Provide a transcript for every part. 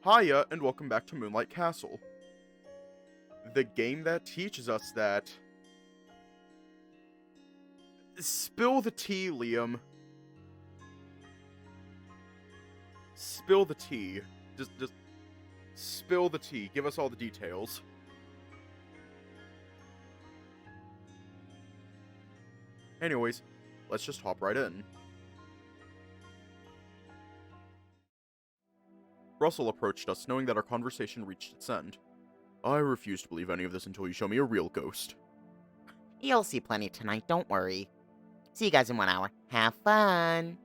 Hiya, and welcome back to Moonlight Castle. The game that teaches us that... Spill the tea, Liam. Spill the tea. Just spill the tea. Give us all the details. Anyways, let's just hop right in. Russell approached us, knowing that our conversation reached its end. I refuse to believe any of this until you show me a real ghost. You'll see plenty tonight, don't worry. See you guys in 1 hour. Have fun!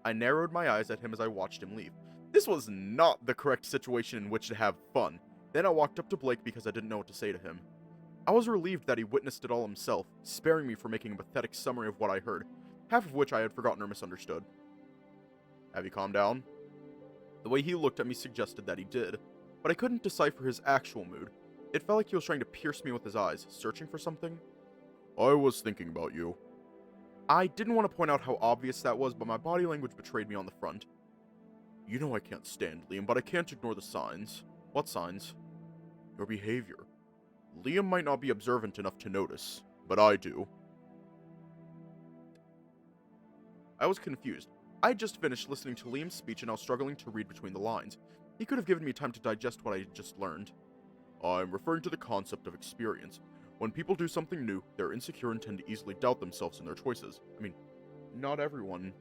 I narrowed my eyes at him as I watched him leave. This was not the correct situation in which to have fun. Then I walked up to Blake because I didn't know what to say to him. I was relieved that he witnessed it all himself, sparing me from making a pathetic summary of what I heard, half of which I had forgotten or misunderstood. Have you calmed down? The way he looked at me suggested that he did, but I couldn't decipher his actual mood. It felt like he was trying to pierce me with his eyes, searching for something. I was thinking about you. I didn't want to point out how obvious that was, but my body language betrayed me on the front. You know I can't stand Liam, but I can't ignore the signs. What signs? Your behavior. Liam might not be observant enough to notice, but I do. I was confused. I had just finished listening to Liam's speech and I was struggling to read between the lines. He could have given me time to digest what I had just learned. I'm referring to the concept of experience. When people do something new, they're insecure and tend to easily doubt themselves and their choices. I mean, not everyone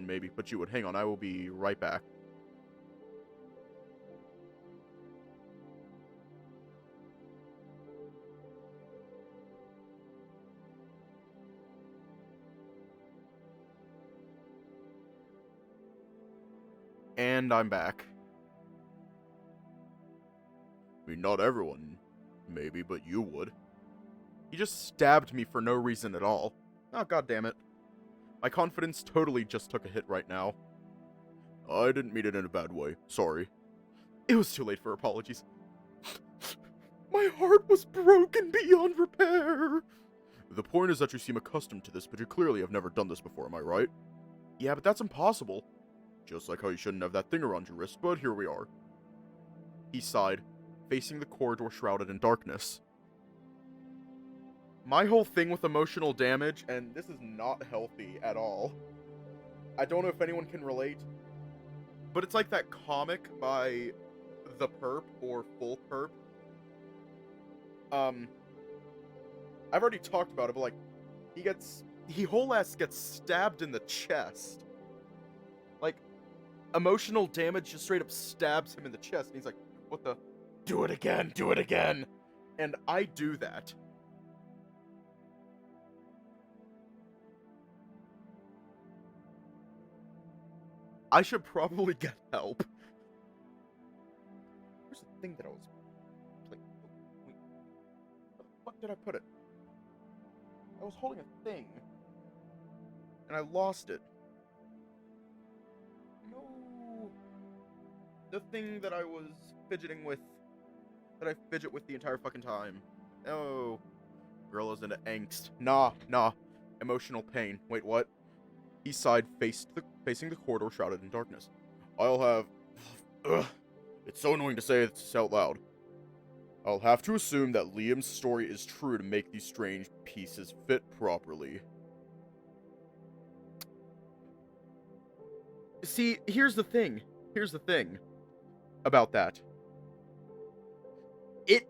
maybe, but you would. Hang on, I will be right back. And I'm back. I mean, not everyone, maybe, but you would. He just stabbed me for no reason at all. Oh, god damn it. My confidence totally just took a hit right now. I didn't mean it in a bad way. Sorry. It was too late for apologies. My heart was broken beyond repair. The point is that you seem accustomed to this, but you clearly have never done this before, am I right? Yeah, but that's impossible. Just like how you shouldn't have that thing around your wrist, but here we are. He sighed, facing the corridor shrouded in darkness. My whole thing with emotional damage, and this is not healthy at all. I don't know if anyone can relate, but it's like that comic by The Perp or Full Perp. I've already talked about it, but like, he whole ass gets stabbed in the chest. Like, emotional damage just straight up stabs him in the chest, and he's like, what the? Do it again, do it again! And I do that. I should probably get help. Where's the thing that I was playing? Wait, where the fuck did I put it? I was holding a thing. And I lost it. No. The thing that I was fidgeting with. That I fidget with the entire fucking time. No. Girl is into angst. Nah. Emotional pain. Wait, what? He sighed, facing the corridor shrouded in darkness. I'll have... Ugh. It's so annoying to say this out loud. I'll have to assume that Liam's story is true to make these strange pieces fit properly. See, here's the thing. About that. It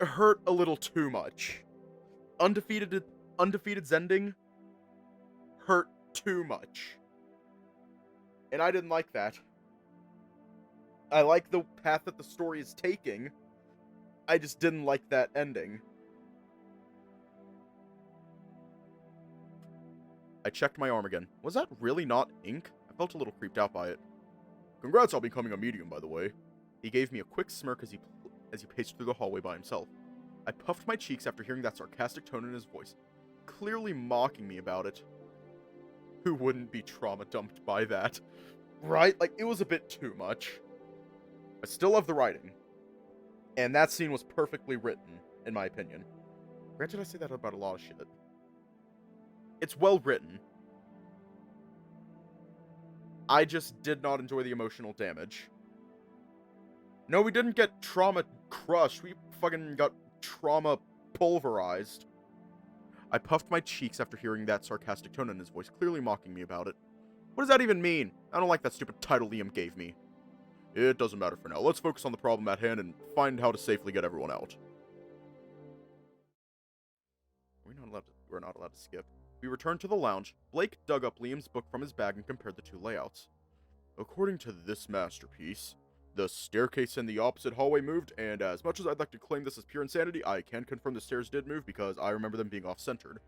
hurt a little too much. Undefeated's ending hurt too much. And I didn't like that. I like the path that the story is taking. I just didn't like that ending. I checked my arm again. Was that really not ink? I felt a little creeped out by it. Congrats on becoming a medium, by the way. He gave me a quick smirk as he paced through the hallway by himself. I puffed my cheeks after hearing that sarcastic tone in his voice, clearly mocking me about it. Who wouldn't be trauma-dumped by that? Right? Like, it was a bit too much. I still love the writing. And that scene was perfectly written, in my opinion. Granted, I say that about a lot of shit. It's well written. I just did not enjoy the emotional damage. No, we didn't get trauma crushed. We fucking got trauma pulverized. I puffed my cheeks after hearing that sarcastic tone in his voice, clearly mocking me about it. What does that even mean? I don't like that stupid title Liam gave me. It doesn't matter for now. Let's focus on the problem at hand and find how to safely get everyone out. We're not allowed to skip. We returned to the lounge. Blake dug up Liam's book from his bag and compared the two layouts. According to this masterpiece, the staircase in the opposite hallway moved, and as much as I'd like to claim this as pure insanity, I can confirm the stairs did move because I remember them being off-centered.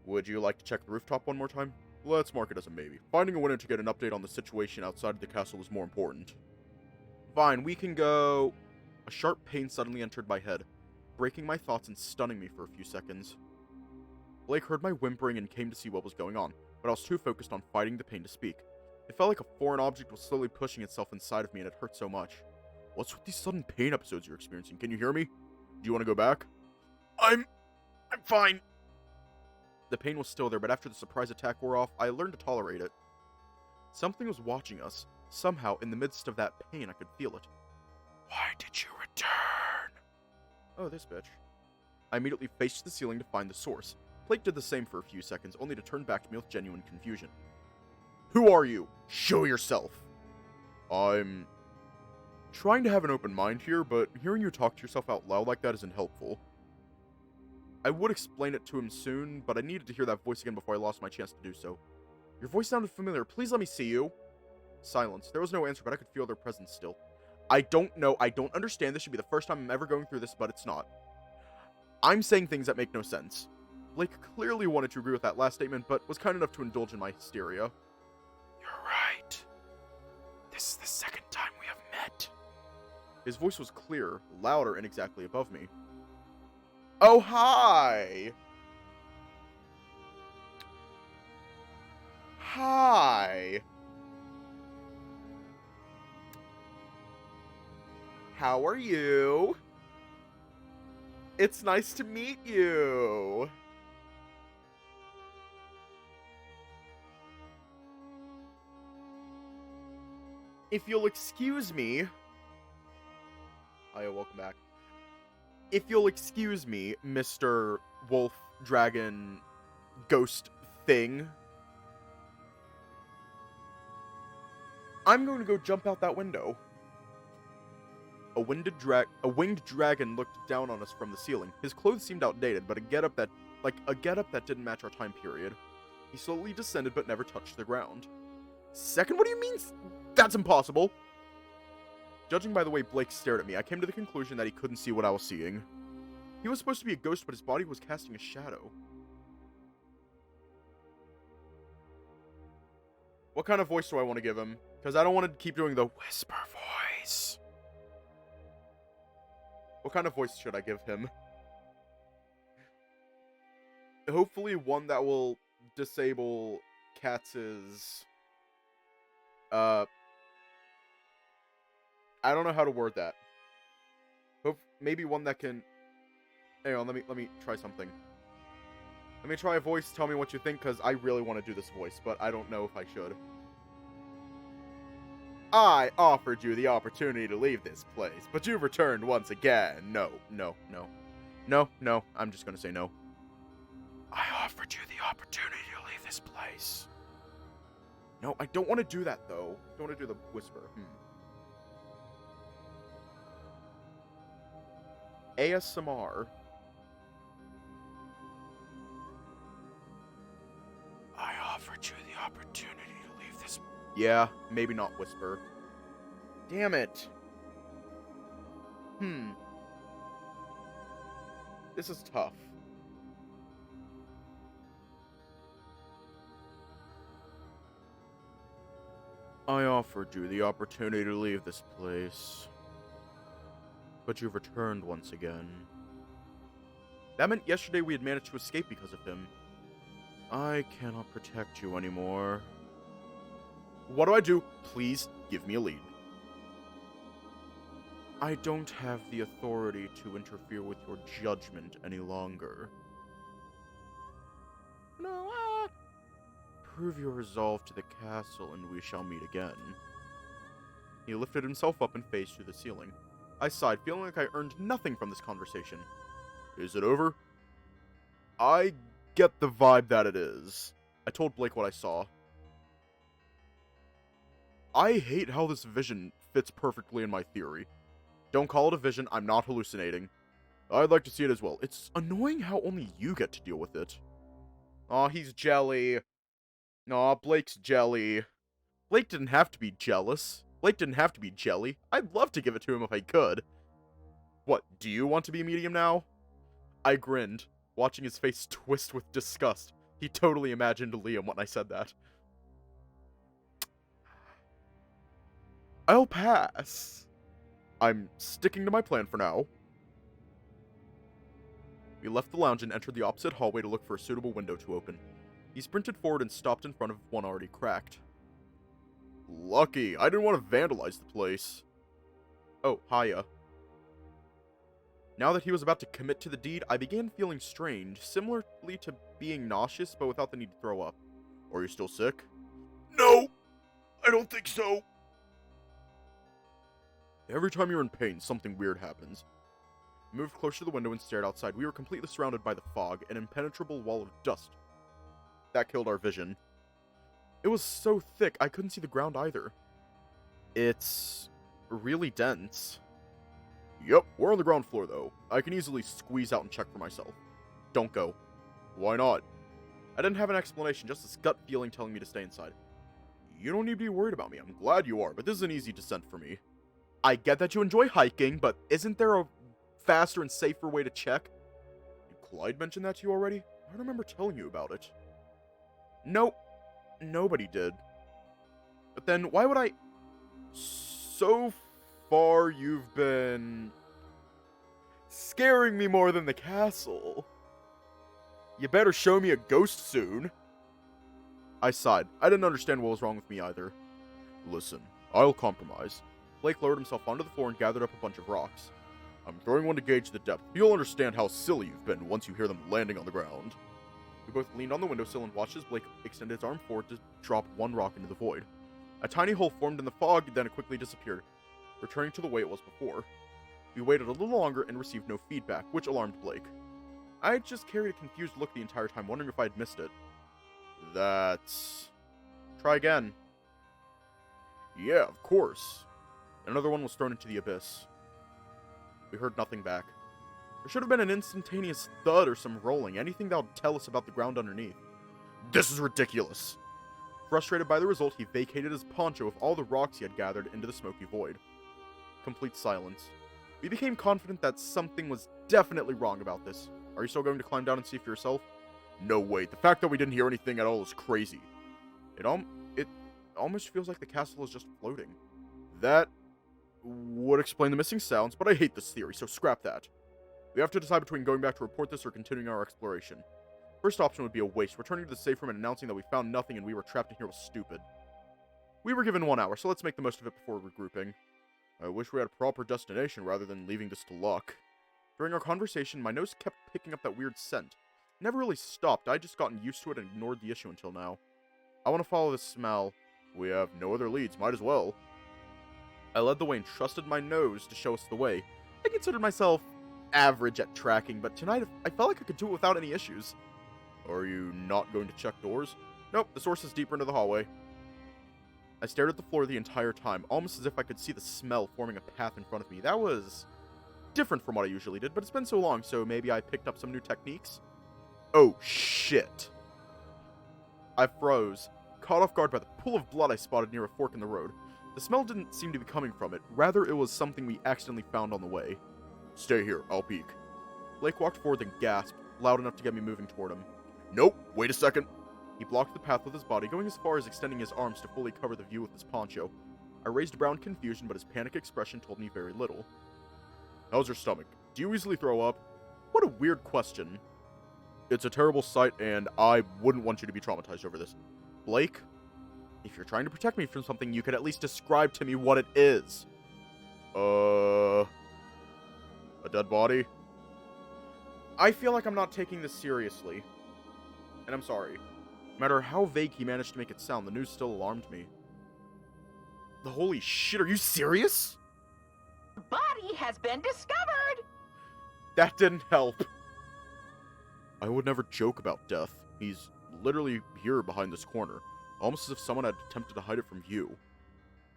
Would you like to check the rooftop one more time? Let's mark it as a maybe. Finding a window to get an update on the situation outside of the castle is more important. Fine, we can go... A sharp pain suddenly entered my head, breaking my thoughts and stunning me for a few seconds. Blake heard my whimpering and came to see what was going on, but I was too focused on fighting the pain to speak. It felt like a foreign object was slowly pushing itself inside of me and it hurt so much. What's with these sudden pain episodes you're experiencing? Can you hear me? Do you want to go back? I'm fine. The pain was still there, but after the surprise attack wore off, I learned to tolerate it. Something was watching us. Somehow, in the midst of that pain, I could feel it. Why did you return? Oh, this bitch. I immediately faced the ceiling to find the source. Blake did the same for a few seconds, only to turn back to me with genuine confusion. Who are you? Show yourself! I'm trying to have an open mind here, but hearing you talk to yourself out loud like that isn't helpful. I would explain it to him soon, but I needed to hear that voice again before I lost my chance to do so. Your voice sounded familiar. Please let me see you. Silence. There was no answer, but I could feel their presence still. I don't know. I don't understand. This should be the first time I'm ever going through this, but it's not. I'm saying things that make no sense. Blake clearly wanted to agree with that last statement, but was kind enough to indulge in my hysteria. You're right. This is the second time we have met. His voice was clear, louder, and exactly above me. Oh, hi! Hi! How are you? It's nice to meet you. If you'll excuse me... Hiya, welcome back. If you'll excuse me, Mr. Wolf, Dragon, Ghost Thing. I'm going to go jump out that window. A winged dragon looked down on us from the ceiling. His clothes seemed outdated, but a getup that didn't match our time period. He slowly descended but never touched the ground. Second? What do you mean? That's impossible. Judging by the way Blake stared at me, I came to the conclusion that he couldn't see what I was seeing. He was supposed to be a ghost, but his body was casting a shadow. What kind of voice do I want to give him? Because I don't want to keep doing the whisper voice. What kind of voice should I give him? Hopefully one that will disable Katz's... I don't know how to word that. Maybe one that can... Hang on, let me try something. Let me try a voice, tell me what you think, because I really want to do this voice, but I don't know if I should. I offered you the opportunity to leave this place, but you've returned once again. No, I'm just gonna say no. I offered you the opportunity to leave this place. No, I don't want to do that, though. I don't want to do the whisper. ASMR. I offered you the opportunity to leave this... Yeah, maybe not whisper. Damn it. This is tough. I offered you the opportunity to leave this place. But you've returned once again. That meant yesterday we had managed to escape because of him. I cannot protect you anymore. What do I do? Please give me a lead. I don't have the authority to interfere with your judgment any longer. No, Prove your resolve to the castle, and we shall meet again. He lifted himself up and phased through the ceiling. I sighed, feeling like I earned nothing from this conversation. Is it over? I get the vibe that it is. I told Blake what I saw. I hate how this vision fits perfectly in my theory. Don't call it a vision, I'm not hallucinating. I'd like to see it as well. It's annoying how only you get to deal with it. Aw, he's jelly. Aw, Blake's jelly. Blake didn't have to be jealous. Blake didn't have to be jelly. I'd love to give it to him if I could. What, do you want to be medium now? I grinned, watching his face twist with disgust. He totally imagined Liam when I said that. I'll pass. I'm sticking to my plan for now. We left the lounge and entered the opposite hallway to look for a suitable window to open. He sprinted forward and stopped in front of one already cracked. Lucky, I didn't want to vandalize the place. Oh, hiya. Now that he was about to commit to the deed, I began feeling strange, similarly to being nauseous, but without the need to throw up. Are you still sick? No! I don't think so. Every time you're in pain, something weird happens. I moved closer to the window and stared outside. We were completely surrounded by the fog, an impenetrable wall of dust. That killed our vision. It was so thick, I couldn't see the ground either. It's really dense. Yep, we're on the ground floor though. I can easily squeeze out and check for myself. Don't go. Why not? I didn't have an explanation, just this gut feeling telling me to stay inside. You don't need to be worried about me, I'm glad you are, but this is an easy descent for me. I get that you enjoy hiking, but isn't there a faster and safer way to check? Did Clyde mention that to you already? I don't remember telling you about it. Nope. Nobody did. But then, why would I... So far, you've been... scaring me more than the castle. You better show me a ghost soon. I sighed. I didn't understand what was wrong with me either. Listen, I'll compromise. Blake lowered himself onto the floor and gathered up a bunch of rocks. I'm throwing one to gauge the depth. You'll understand how silly you've been once you hear them landing on the ground. We both leaned on the windowsill and watched as Blake extended his arm forward to drop one rock into the void. A tiny hole formed in the fog, then it quickly disappeared, returning to the way it was before. We waited a little longer and received no feedback, which alarmed Blake. I had just carried a confused look the entire time, wondering if I had missed it. That's... Try again. Yeah, of course. Another one was thrown into the abyss. We heard nothing back. There should have been an instantaneous thud or some rolling, anything that would tell us about the ground underneath. This is ridiculous! Frustrated by the result, he vacated his poncho with all the rocks he had gathered into the smoky void. Complete silence. We became confident that something was definitely wrong about this. Are you still going to climb down and see for yourself? No, wait. The fact that we didn't hear anything at all is crazy. It almost feels like the castle is just floating. That would explain the missing sounds, but I hate this theory, so scrap that. We have to decide between going back to report this or continuing our exploration. First option would be a waste. Returning to the safe room and announcing that we found nothing and we were trapped in here was stupid. We were given 1 hour, so let's make the most of it before regrouping. I wish we had a proper destination rather than leaving this to luck. During our conversation, my nose kept picking up that weird scent. It never really stopped, I'd just gotten used to it and ignored the issue until now. I want to follow this smell. We have no other leads, might as well. I led the way and trusted my nose to show us the way. I considered myself average at tracking, but tonight I felt like I could do it without any issues. Are you not going to check doors? Nope, the source is deeper into the hallway. I stared at the floor the entire time, almost as if I could see the smell forming a path in front of me. That was different from what I usually did, but it's been so long, so maybe I picked up some new techniques? Oh, shit. I froze, caught off guard by the pool of blood I spotted near a fork in the road. The smell didn't seem to be coming from it, rather it was something we accidentally found on the way. Stay here, I'll peek. Blake walked forward and gasped, loud enough to get me moving toward him. Nope, wait a second. He blocked the path with his body, going as far as extending his arms to fully cover the view with his poncho. I raised brown confusion, but his panic expression told me very little. How's your stomach? Do you easily throw up? What a weird question. It's a terrible sight, and I wouldn't want you to be traumatized over this. Blake, if you're trying to protect me from something, you could at least describe to me what it is. A dead body? I feel like I'm not taking this seriously. And I'm sorry. No matter how vague he managed to make it sound, the news still alarmed me. The holy shit, are you serious? Body has been discovered! That didn't help. I would never joke about death. He's literally here behind this corner, almost as if someone had attempted to hide it from you.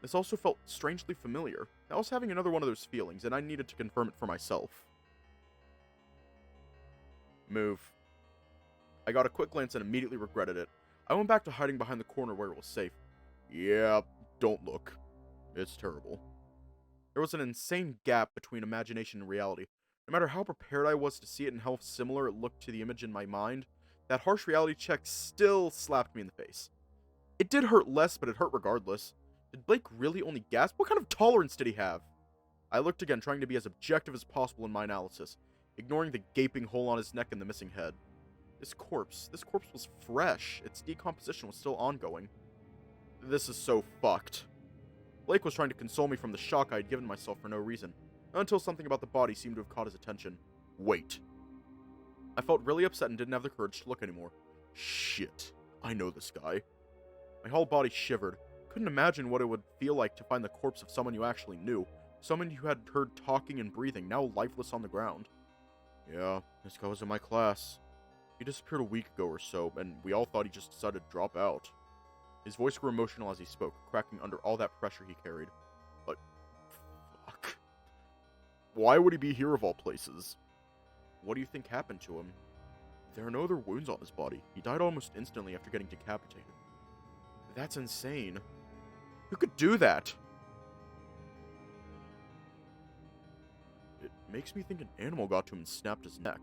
This also felt strangely familiar. I was having another one of those feelings, and I needed to confirm it for myself. Move. I got a quick glance and immediately regretted it. I went back to hiding behind the corner where it was safe. Yeah, don't look. It's terrible. There was an insane gap between imagination and reality. No matter how prepared I was to see it and how similar it looked to the image in my mind, that harsh reality check still slapped me in the face. It did hurt less, but it hurt regardless. Did Blake really only gasp? What kind of tolerance did he have? I looked again, trying to be as objective as possible in my analysis, ignoring the gaping hole on his neck and the missing head. This corpse was fresh. Its decomposition was still ongoing. This is so fucked. Blake was trying to console me from the shock I had given myself for no reason, until something about the body seemed to have caught his attention. Wait. I felt really upset and didn't have the courage to look anymore. Shit. I know this guy. My whole body shivered. Couldn't imagine what it would feel like to find the corpse of someone you actually knew. Someone you had heard talking and breathing, now lifeless on the ground. Yeah, this guy was in my class. He disappeared a week ago or so, and we all thought he just decided to drop out. His voice grew emotional as he spoke, cracking under all that pressure he carried. But, fuck. Why would he be here of all places? What do you think happened to him? There are no other wounds on his body. He died almost instantly after getting decapitated. That's insane. Who could do that? It makes me think an animal got to him and snapped his neck.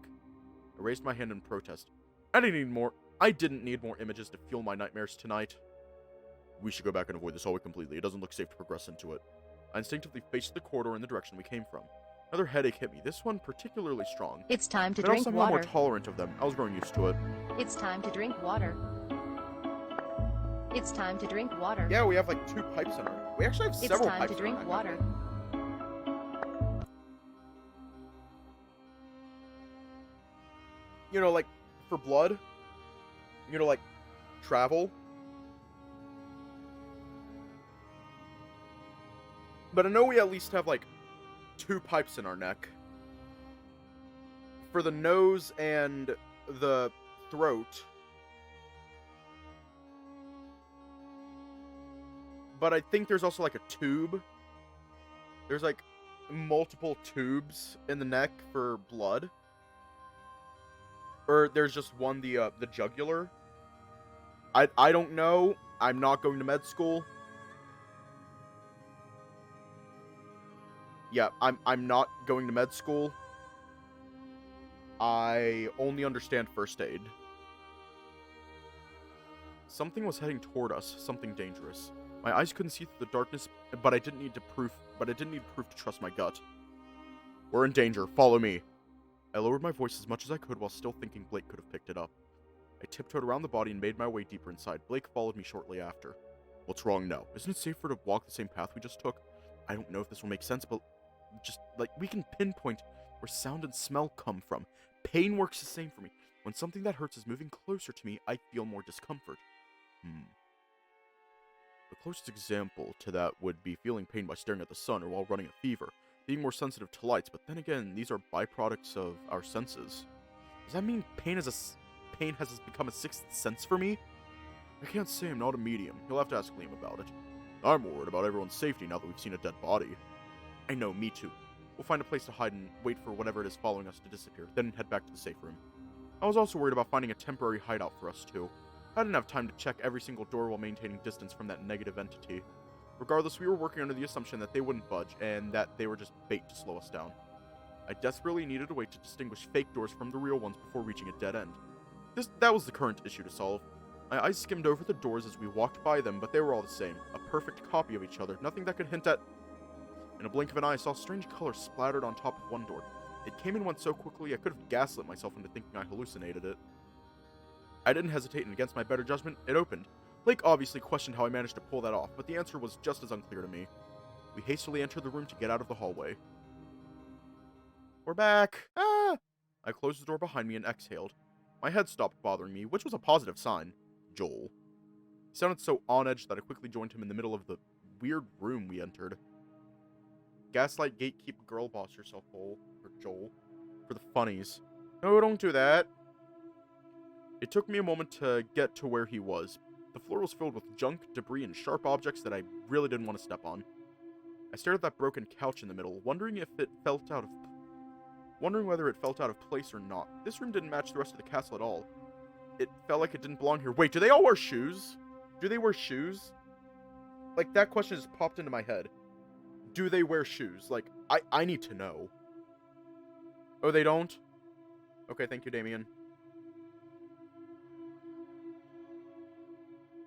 I raised my hand in protest. I didn't need more images to fuel my nightmares tonight. We should go back and avoid this hallway completely. It doesn't look safe to progress into it. I instinctively faced the corridor in the direction we came from. Another headache hit me, this one particularly strong. It's time to But drink also I'm water. more tolerant of them. I was growing used to it. It's time to drink water. It's time to drink water. Yeah, we have like 2 pipes in our... We actually have It's several time pipes to drink in our water. You know, like, for blood. You know, like, travel. But I know we at least have, like, 2 pipes in our neck. For the nose and the throat. But I think there's also, like, a tube. There's, like, multiple tubes in the neck for blood. Or there's just one, the jugular. I don't know. I'm not going to med school. Yeah, I'm not going to med school. I only understand first aid. Something was heading toward us, something dangerous. My eyes couldn't see through the darkness, but I didn't need proof to trust my gut. We're in danger. Follow me. I lowered my voice as much as I could while still thinking Blake could have picked it up. I tiptoed around the body and made my way deeper inside. Blake followed me shortly after. What's wrong now? Isn't it safer to walk the same path we just took? I don't know if this will make sense, but just, like, we can pinpoint where sound and smell come from. Pain works the same for me. When something that hurts is moving closer to me, I feel more discomfort. The closest example to that would be feeling pain by staring at the sun or while running a fever. Being more sensitive to lights, but then again, these are byproducts of our senses. Does that mean pain has become a sixth sense for me? I can't say I'm not a medium. You'll have to ask Liam about it. I'm worried about everyone's safety now that we've seen a dead body. I know, me too. We'll find a place to hide and wait for whatever it is following us to disappear, then head back to the safe room. I was also worried about finding a temporary hideout for us too. I didn't have time to check every single door while maintaining distance from that negative entity. Regardless, we were working under the assumption that they wouldn't budge, and that they were just bait to slow us down. I desperately needed a way to distinguish fake doors from the real ones before reaching a dead end. That was the current issue to solve. My eyes skimmed over the doors as we walked by them, but they were all the same. A perfect copy of each other, nothing that could hint at... In a blink of an eye, I saw strange color splattered on top of one door. It came and went so quickly I could have gaslit myself into thinking I hallucinated it. I didn't hesitate, and against my better judgment, it opened. Blake obviously questioned how I managed to pull that off, but the answer was just as unclear to me. We hastily entered the room to get out of the hallway. We're back! Ah! I closed the door behind me and exhaled. My head stopped bothering me, which was a positive sign. Joel. He sounded so on edge that I quickly joined him in the middle of the weird room we entered. Gaslight, gatekeep, girl boss yourself, Joel. For the funnies. No, don't do that. It took me a moment to get to where he was. The floor was filled with junk, debris, and sharp objects that I really didn't want to step on. I stared at that broken couch in the middle, wondering whether it felt out of place or not. This room didn't match the rest of the castle at all. It felt like it didn't belong here. Wait, do they all wear shoes? Do they wear shoes? Like, that question just popped into my head. Do they wear shoes? Like, I need to know. Oh, they don't? Okay, thank you, Damien.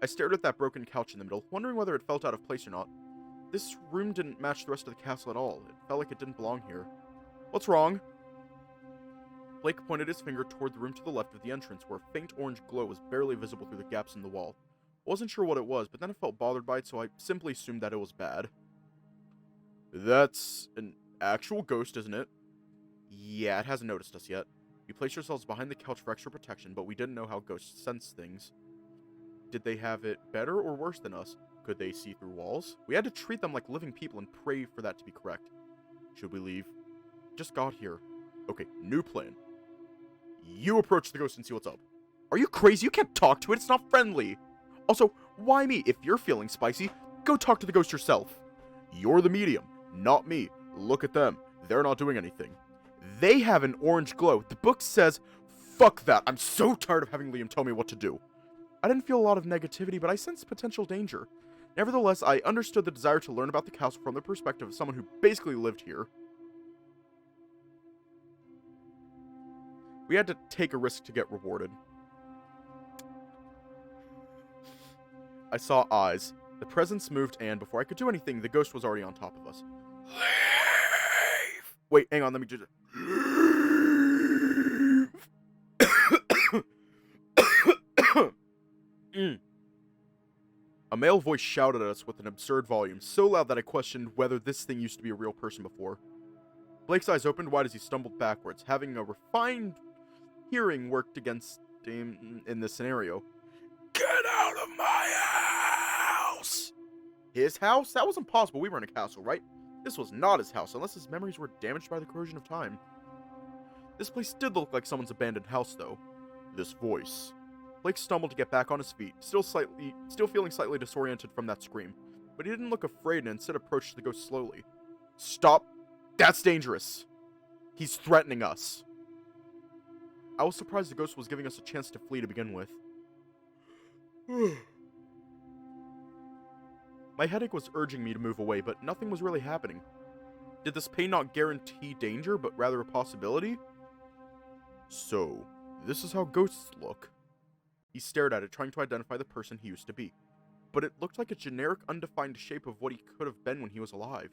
I stared at that broken couch in the middle, wondering whether it felt out of place or not. This room didn't match the rest of the castle at all. It felt like it didn't belong here. What's wrong? Blake pointed his finger toward the room to the left of the entrance, where a faint orange glow was barely visible through the gaps in the wall. I wasn't sure what it was, but then I felt bothered by it, so I simply assumed that it was bad. That's an actual ghost, isn't it? Yeah, it hasn't noticed us yet. We placed ourselves behind the couch for extra protection, but we didn't know how ghosts sense things. Did they have it better or worse than us? Could they see through walls? We had to treat them like living people and pray for that to be correct. Should we leave? Just got here. Okay, new plan. You approach the ghost and see what's up. Are you crazy? You can't talk to it. It's not friendly. Also, why me? If you're feeling spicy, go talk to the ghost yourself. You're the medium, not me. Look at them. They're not doing anything. They have an orange glow. The book says, fuck that. I'm so tired of having Liam tell me what to do. I didn't feel a lot of negativity, but I sensed potential danger. Nevertheless, I understood the desire to learn about the castle from the perspective of someone who basically lived here. We had to take a risk to get rewarded. I saw eyes. The presence moved, and before I could do anything, the ghost was already on top of us. Leave! Wait, hang on, let me just... A male voice shouted at us with an absurd volume, so loud that I questioned whether this thing used to be a real person before. Blake's eyes opened wide as he stumbled backwards, having a refined hearing worked against him in this scenario. Get out of my house! His house? That was impossible. We were in a castle, right? This was not his house, unless his memories were damaged by the corrosion of time. This place did look like someone's abandoned house, though. This voice. Blake stumbled to get back on his feet, still feeling slightly disoriented from that scream. But he didn't look afraid and instead approached the ghost slowly. Stop! That's dangerous! He's threatening us. I was surprised the ghost was giving us a chance to flee to begin with. My headache was urging me to move away, but nothing was really happening. Did this pain not guarantee danger, but rather a possibility? So, this is how ghosts look. He stared at it, trying to identify the person he used to be. But it looked like a generic, undefined shape of what he could have been when he was alive.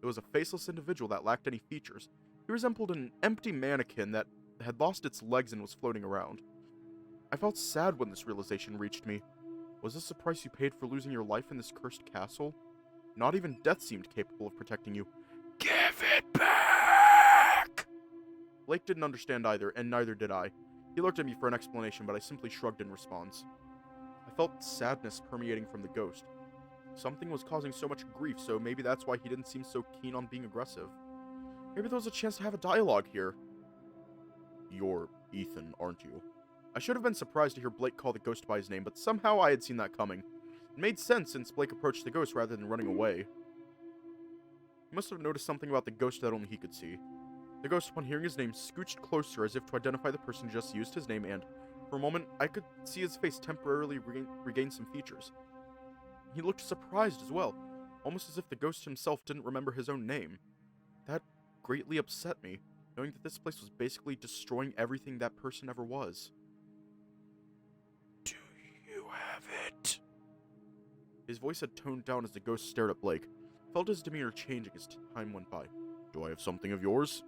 It was a faceless individual that lacked any features. He resembled an empty mannequin that had lost its legs and was floating around. I felt sad when this realization reached me. Was this the price you paid for losing your life in this cursed castle? Not even death seemed capable of protecting you. Give it back! Blake didn't understand either, and neither did I. He looked at me for an explanation, but I simply shrugged in response. I felt sadness permeating from the ghost. Something was causing so much grief, so maybe that's why he didn't seem so keen on being aggressive. Maybe there was a chance to have a dialogue here. You're Ethan, aren't you? I should have been surprised to hear Blake call the ghost by his name, but somehow I had seen that coming. It made sense since Blake approached the ghost rather than running away. He must have noticed something about the ghost that only he could see. The ghost, upon hearing his name, scooched closer as if to identify the person who just used his name, and, for a moment, I could see his face temporarily regain some features. He looked surprised as well, almost as if the ghost himself didn't remember his own name. That greatly upset me, knowing that this place was basically destroying everything that person ever was. Do you have it? His voice had toned down as the ghost stared at Blake. Felt his demeanor changing as time went by. Do I have something of yours?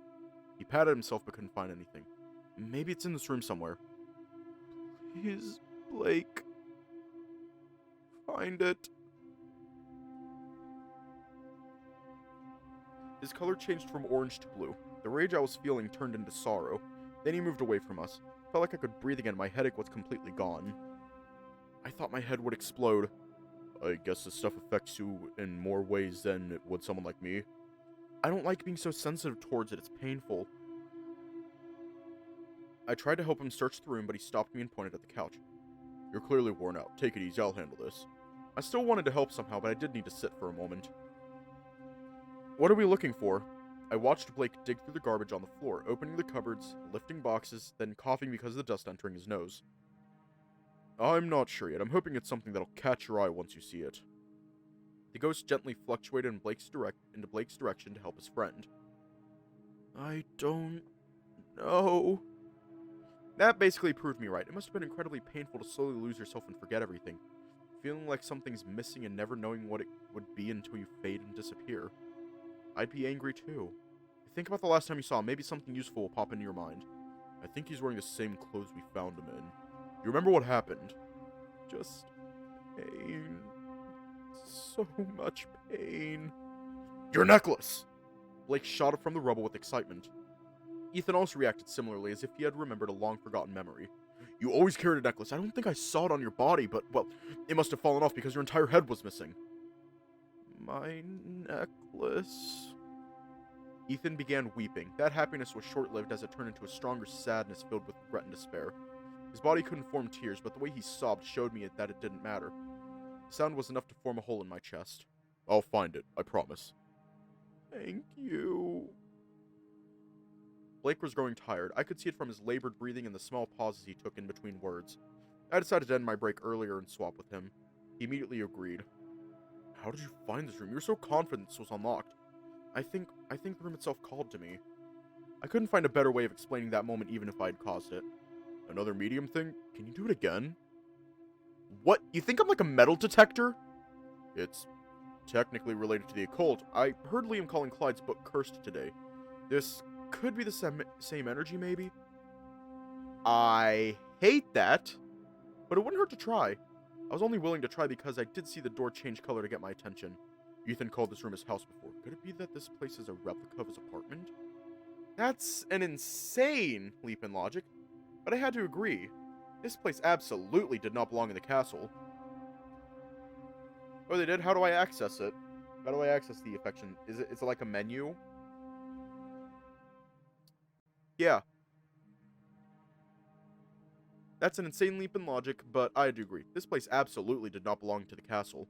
He patted himself but couldn't find anything. Maybe it's in this room somewhere. Please, Blake. Find it. His color changed from orange to blue. The rage I was feeling turned into sorrow. Then he moved away from us. Felt like I could breathe again. My headache was completely gone. I thought my head would explode. I guess this stuff affects you in more ways than it would someone like me. I don't like being so sensitive towards it, it's painful. I tried to help him search the room, but he stopped me and pointed at the couch. You're clearly worn out. Take it easy, I'll handle this. I still wanted to help somehow, but I did need to sit for a moment. What are we looking for? I watched Blake dig through the garbage on the floor, opening the cupboards, lifting boxes, then coughing because of the dust entering his nose. I'm not sure yet. I'm hoping it's something that'll catch your eye once you see it. The ghost gently fluctuated in Blake's direction to help his friend. I don't know. That basically proved me right. It must have been incredibly painful to slowly lose yourself and forget everything. Feeling like something's missing and never knowing what it would be until you fade and disappear. I'd be angry too. Think about the last time you saw him. Maybe something useful will pop into your mind. I think he's wearing the same clothes we found him in. You remember what happened? Just pain. So much pain. Your necklace! Blake shot up from the rubble with excitement. Ethan also reacted similarly, as if he had remembered a long-forgotten memory. You always carried a necklace. I don't think I saw it on your body, but, well, it must have fallen off because your entire head was missing. My necklace... Ethan began weeping. That happiness was short-lived as it turned into a stronger sadness filled with regret and despair. His body couldn't form tears, but the way he sobbed showed me that it didn't matter. The sound was enough to form a hole in my chest. I'll find it, I promise. Thank you. Blake was growing tired. I could see it from his labored breathing and the small pauses he took in between words. I decided to end my break earlier and swap with him. He immediately agreed. How did you find this room? You were so confident this was unlocked. I think the room itself called to me. I couldn't find a better way of explaining that moment even if I had caused it. Another medium thing? Can you do it again? What? You think I'm like a metal detector? It's technically related to the occult. I heard Liam calling Clyde's book cursed today. This could be the same energy, maybe? I hate that, but it wouldn't hurt to try. I was only willing to try because I did see the door change color to get my attention. Ethan called this room his house before. Could it be that this place is a replica of his apartment? That's an insane leap in logic, but I had to agree. This place absolutely did not belong in the castle. Oh, they did? How do I access it? How do I access the affection? Is it like a menu? Yeah. That's an insane leap in logic, but I do agree. This place absolutely did not belong to the castle.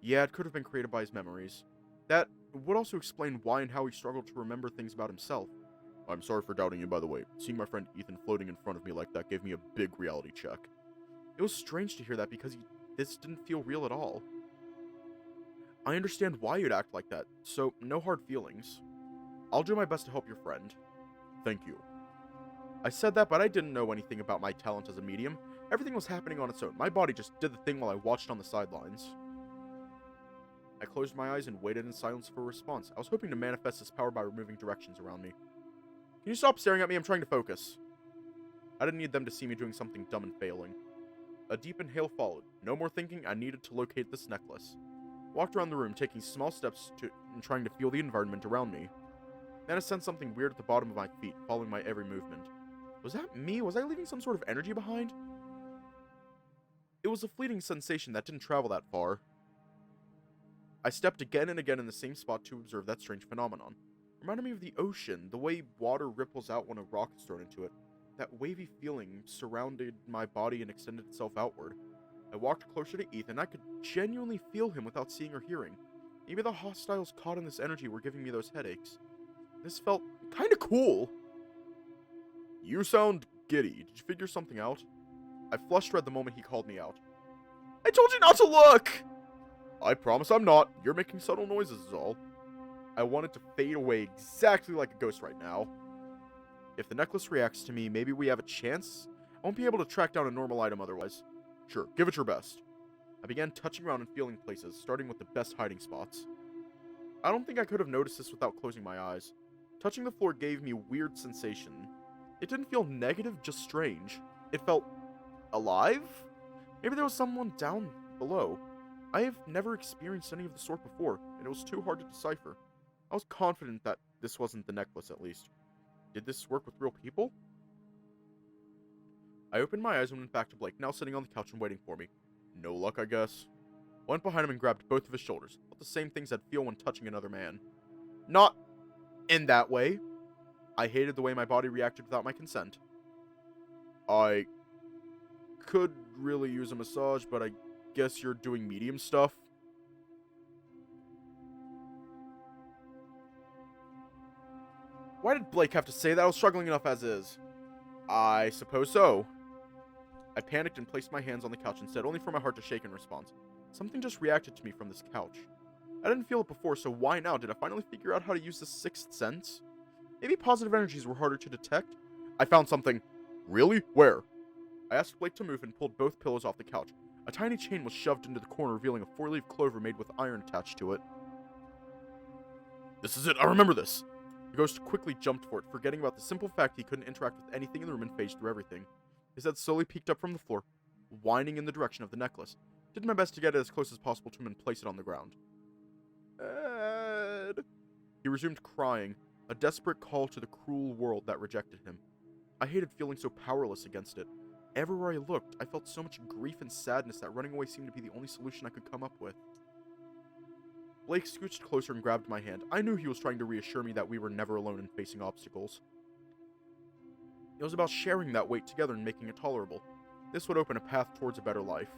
Yeah, it could have been created by his memories. That would also explain why and how he struggled to remember things about himself. I'm sorry for doubting you, by the way. Seeing my friend Ethan floating in front of me like that gave me a big reality check. It was strange to hear that because this didn't feel real at all. I understand why you'd act like that, so no hard feelings. I'll do my best to help your friend. Thank you. I said that, but I didn't know anything about my talent as a medium. Everything was happening on its own. My body just did the thing while I watched on the sidelines. I closed my eyes and waited in silence for a response. I was hoping to manifest this power by removing directions around me. Can you stop staring at me? I'm trying to focus. I didn't need them to see me doing something dumb and failing. A deep inhale followed. No more thinking, I needed to locate this necklace. Walked around the room, taking small steps and trying to feel the environment around me. Then I sensed something weird at the bottom of my feet, following my every movement. Was that me? Was I leaving some sort of energy behind? It was a fleeting sensation that didn't travel that far. I stepped again and again in the same spot to observe that strange phenomenon. Reminded me of the ocean, the way water ripples out when a rock is thrown into it. That wavy feeling surrounded my body and extended itself outward. I walked closer to Ethan. I could genuinely feel him without seeing or hearing. Maybe the hostiles caught in this energy were giving me those headaches. This felt kinda cool. You sound giddy. Did you figure something out? I flushed red the moment he called me out. I told you not to look! I promise I'm not. You're making subtle noises is all. I wanted to fade away exactly like a ghost right now. If the necklace reacts to me, maybe we have a chance? I won't be able to track down a normal item otherwise. Sure, give it your best. I began touching around and feeling places, starting with the best hiding spots. I don't think I could have noticed this without closing my eyes. Touching the floor gave me a weird sensation. It didn't feel negative, just strange. It felt alive? Maybe there was someone down below. I have never experienced any of the sort before, and it was too hard to decipher. I was confident that this wasn't the necklace, at least. Did this work with real people? I opened my eyes and went back to Blake, now sitting on the couch and waiting for me. No luck, I guess. Went behind him and grabbed both of his shoulders. Felt the same things I'd feel when touching another man. Not in that way. I hated the way my body reacted without my consent. I could really use a massage, but I guess you're doing medium stuff. Why did Blake have to say that? I was struggling enough as is. I suppose so. I panicked and placed my hands on the couch instead, only for my heart to shake in response. Something just reacted to me from this couch. I didn't feel it before, so why now? Did I finally figure out how to use the sixth sense? Maybe positive energies were harder to detect? I found something. Really? Where? I asked Blake to move and pulled both pillows off the couch. A tiny chain was shoved into the corner, revealing a 4-leaf clover made with iron attached to it. This is it, I remember this! The ghost quickly jumped for it, forgetting about the simple fact he couldn't interact with anything in the room and phased through everything. His head slowly peeked up from the floor, whining in the direction of the necklace. Did my best to get it as close as possible to him and place it on the ground. Ed. He resumed crying, a desperate call to the cruel world that rejected him. I hated feeling so powerless against it. Everywhere I looked, I felt so much grief and sadness that running away seemed to be the only solution I could come up with. Blake scooched closer and grabbed my hand. I knew he was trying to reassure me that we were never alone in facing obstacles. It was about sharing that weight together and making it tolerable. This would open a path towards a better life.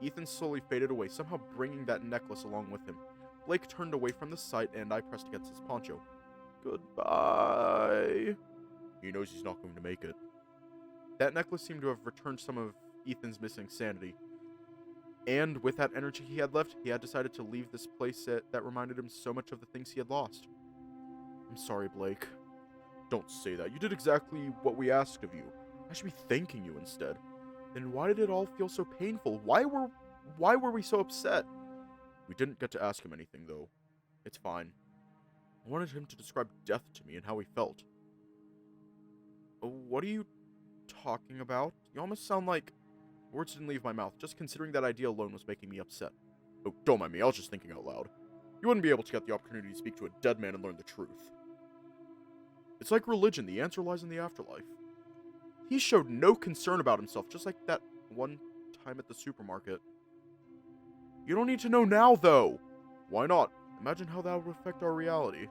Ethan slowly faded away, somehow bringing that necklace along with him. Blake turned away from the sight, and I pressed against his poncho. Goodbye. He knows he's not going to make it. That necklace seemed to have returned some of Ethan's missing sanity. And with that energy he had left, he had decided to leave this place that reminded him so much of the things he had lost. I'm sorry, Blake. Don't say that. You did exactly what we asked of you. I should be thanking you instead. Then why did it all feel so painful? Why were we so upset? We didn't get to ask him anything, though. It's fine. I wanted him to describe death to me and how he felt. What are you talking about? You almost sound like... Words didn't leave my mouth. Just considering that idea alone was making me upset. Oh, don't mind me. I was just thinking out loud. You wouldn't be able to get the opportunity to speak to a dead man and learn the truth. It's like religion. The answer lies in the afterlife. He showed no concern about himself, just like that one time at the supermarket. You don't need to know now, though. Why not? Imagine how that would affect our reality.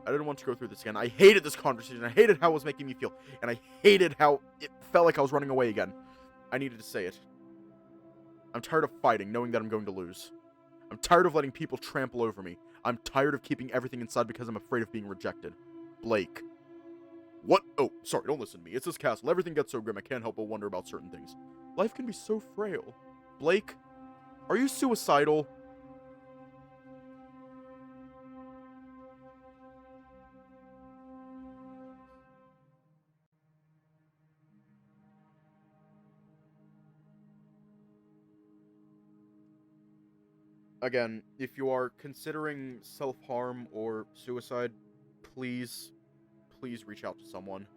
I didn't want to go through this again. I hated this conversation. I hated how it was making me feel. And I hated how it felt like I was running away again. I needed to say it. I'm tired of fighting, knowing that I'm going to lose. I'm tired of letting people trample over me. I'm tired of keeping everything inside because I'm afraid of being rejected. Blake. What? Oh, sorry, don't listen to me. It's this castle. Everything gets so grim, I can't help but wonder about certain things. Life can be so frail. Blake, are you suicidal? Again, if you are considering self-harm or suicide, please reach out to someone.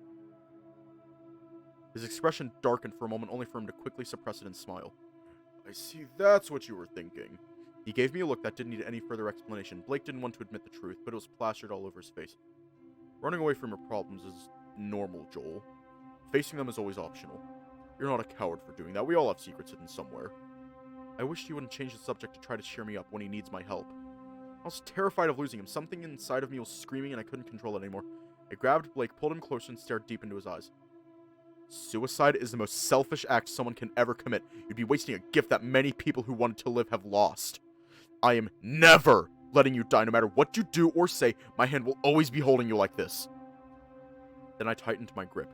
His expression darkened for a moment, only for him to quickly suppress it and smile. I see, that's what you were thinking. He gave me a look that didn't need any further explanation. Blake didn't want to admit the truth, but it was plastered all over his face. Running away from your problems is normal, Joel. Facing them is always optional. You're not a coward for doing that. We all have secrets hidden somewhere. I wished he wouldn't change the subject to try to cheer me up when he needs my help. I was terrified of losing him. Something inside of me was screaming and I couldn't control it anymore. I grabbed Blake, pulled him closer, and stared deep into his eyes. Suicide is the most selfish act someone can ever commit. You'd be wasting a gift that many people who wanted to live have lost. I am never letting you die. No matter what you do or say, my hand will always be holding you like this. Then I tightened my grip.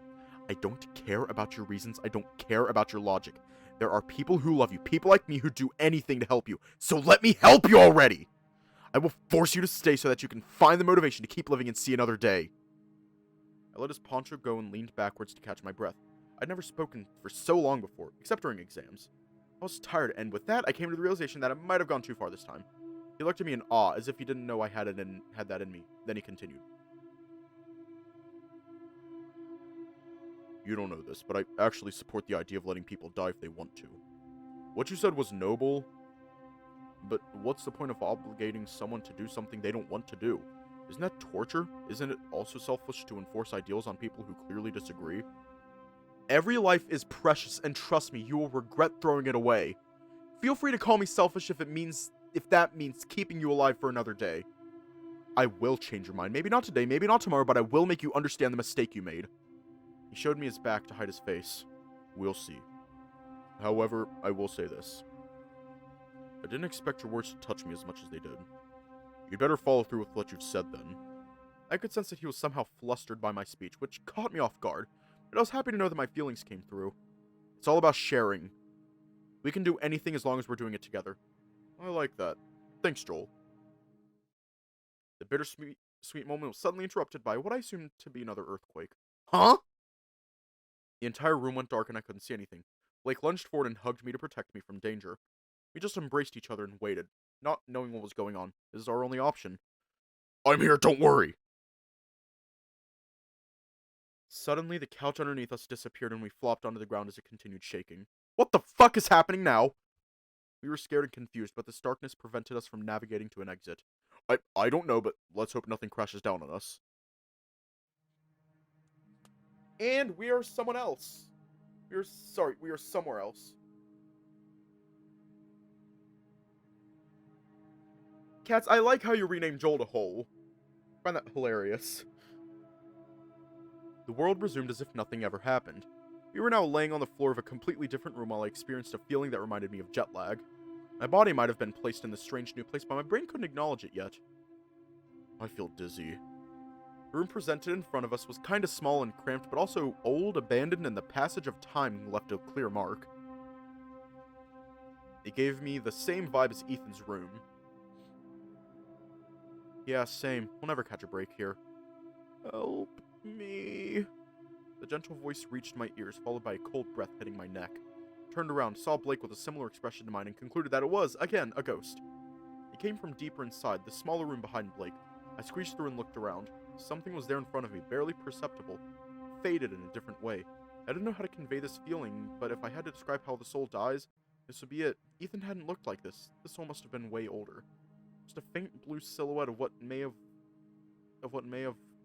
I don't care about your reasons. I don't care about your logic. There are people who love you, people like me who do anything to help you. So let me help you already! I will force you to stay so that you can find the motivation to keep living and see another day. I let his poncho go and leaned backwards to catch my breath. I'd never spoken for so long before, except during exams. I was tired, and with that, I came to the realization that I might have gone too far this time. He looked at me in awe, as if he didn't know I had that in me. Then he continued. You don't know this, but I actually support the idea of letting people die if they want to. What you said was noble, but what's the point of obligating someone to do something they don't want to do? Isn't that torture? Isn't it also selfish to enforce ideals on people who clearly disagree? Every life is precious, and trust me, you will regret throwing it away. Feel free to call me selfish if that means keeping you alive for another day. I will change your mind. Maybe not today, maybe not tomorrow, but I will make you understand the mistake you made. He showed me his back to hide his face. We'll see. However, I will say this. I didn't expect your words to touch me as much as they did. You'd better follow through with what you've said then. I could sense that he was somehow flustered by my speech, which caught me off guard, but I was happy to know that my feelings came through. It's all about sharing. We can do anything as long as we're doing it together. I like that. Thanks, Joel. The bittersweet moment was suddenly interrupted by what I assumed to be another earthquake. Huh? The entire room went dark and I couldn't see anything. Blake lunged forward and hugged me to protect me from danger. We just embraced each other and waited, not knowing what was going on. This is our only option. I'm here, don't worry! Suddenly, the couch underneath us disappeared and we flopped onto the ground as it continued shaking. What the fuck is happening now? We were scared and confused, but this darkness prevented us from navigating to an exit. I don't know, but let's hope nothing crashes down on us. And we are someone else. We are somewhere else. Cats, I like how you renamed Joel to Hole. I find that hilarious. The world resumed as if nothing ever happened. We were now laying on the floor of a completely different room while I experienced a feeling that reminded me of jet lag. My body might have been placed in this strange new place, but my brain couldn't acknowledge it yet. I feel dizzy. The room presented in front of us was kinda small and cramped, but also old, abandoned, and the passage of time left a clear mark. It gave me the same vibe as Ethan's room. Yeah, same. We'll never catch a break here. Help me. The gentle voice reached my ears, followed by a cold breath hitting my neck. Turned around, saw Blake with a similar expression to mine, and concluded that it was, again, a ghost. It came from deeper inside, the smaller room behind Blake. I squeezed through and looked around. Something was there in front of me, barely perceptible, faded in a different way. I didn't know how to convey this feeling, but if I had to describe how the soul dies, this would be it. Ethan hadn't looked like this. This soul must have been way older. Just a faint blue silhouette of what may have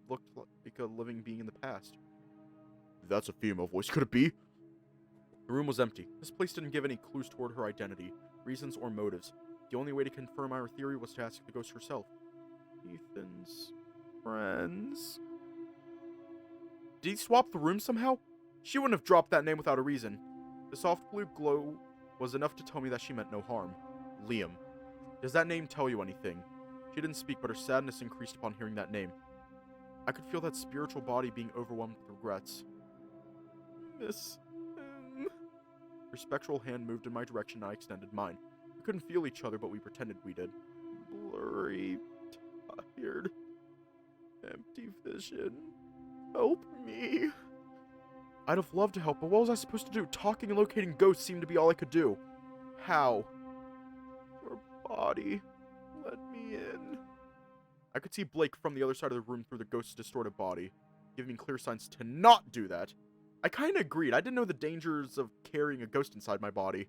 looked like a living being in the past. That's a female voice. Could it be? The room was empty. This place didn't give any clues toward her identity, reasons, or motives. The only way to confirm our theory was to ask the ghost herself. Ethan's friends? Did he swap the room somehow? She wouldn't have dropped that name without a reason. The soft blue glow was enough to tell me that she meant no harm. Liam. Does that name tell you anything? She didn't speak, but her sadness increased upon hearing that name. I could feel that spiritual body being overwhelmed with regrets. Miss him. Her spectral hand moved in my direction and I extended mine. We couldn't feel each other, but we pretended we did. Blurry, tired, empty vision. Help me. I'd have loved to help, but what was I supposed to do? Talking and locating ghosts seemed to be all I could do. How? Your body. Let me in. I could see Blake from the other side of the room through the ghost's distorted body, giving me clear signs to not do that. I kinda agreed. I didn't know the dangers of carrying a ghost inside my body.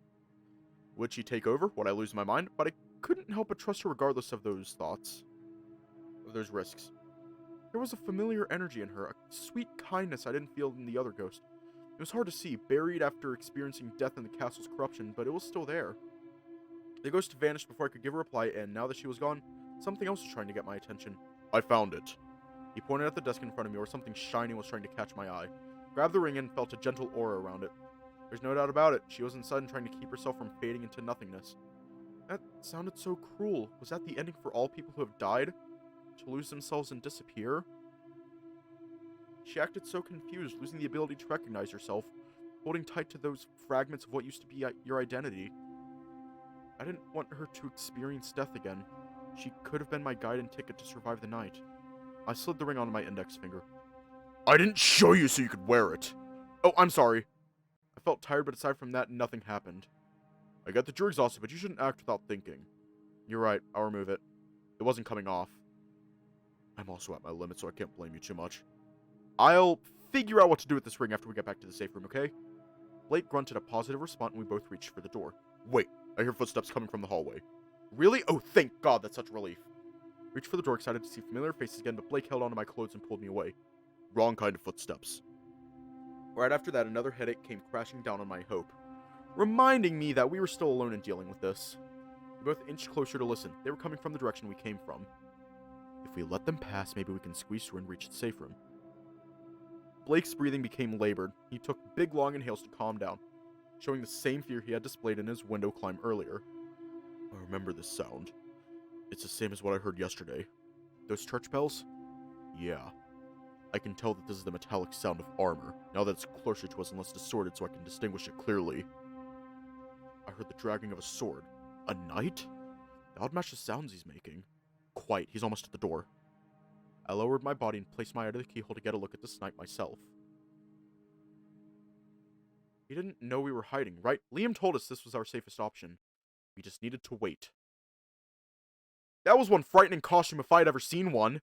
Would she take over? Would I lose my mind? But I couldn't help but trust her regardless of those thoughts. Of those risks. There was a familiar energy in her, a sweet kindness I didn't feel in the other ghost. It was hard to see, buried after experiencing death in the castle's corruption, but it was still there. The ghost vanished before I could give a reply, and now that she was gone, something else was trying to get my attention. I found it. He pointed at the desk in front of me where something shiny was trying to catch my eye. Grabbed the ring and felt a gentle aura around it. There's no doubt about it. She was inside and trying to keep herself from fading into nothingness. That sounded so cruel. Was that the ending for all people who have died? To lose themselves and disappear? She acted so confused, losing the ability to recognize herself, holding tight to those fragments of what used to be your identity. I didn't want her to experience death again. She could have been my guide and ticket to survive the night. I slid the ring onto my index finger. I didn't show you so you could wear it. Oh, I'm sorry. I felt tired, but aside from that, nothing happened. I get that you're exhausted, but you shouldn't act without thinking. You're right, I'll remove it. It wasn't coming off. I'm also at my limit, so I can't blame you too much. I'll figure out what to do with this ring after we get back to the safe room, okay? Blake grunted a positive response and we both reached for the door. Wait, I hear footsteps coming from the hallway. Really? Oh, thank God, that's such relief. Reached for the door, excited to see familiar faces again, but Blake held onto my clothes and pulled me away. Wrong kind of footsteps. Right after that, another headache came crashing down on my hope, reminding me that we were still alone in dealing with this. We both inched closer to listen. They were coming from the direction we came from. If we let them pass, maybe we can squeeze through and reach the safe room. Blake's breathing became labored. He took big, long inhales to calm down, showing the same fear he had displayed in his window climb earlier. I remember this sound. It's the same as what I heard yesterday. Those church bells? Yeah. I can tell that this is the metallic sound of armor, now that it's closer to us and less distorted so I can distinguish it clearly. I heard the dragging of a sword. A knight? That would match the sounds he's making. Quiet, he's almost at the door. I lowered my body and placed my eye to the keyhole to get a look at the snipe myself. He didn't know we were hiding, right? Liam told us this was our safest option. We just needed to wait. That was one frightening costume if I had ever seen one.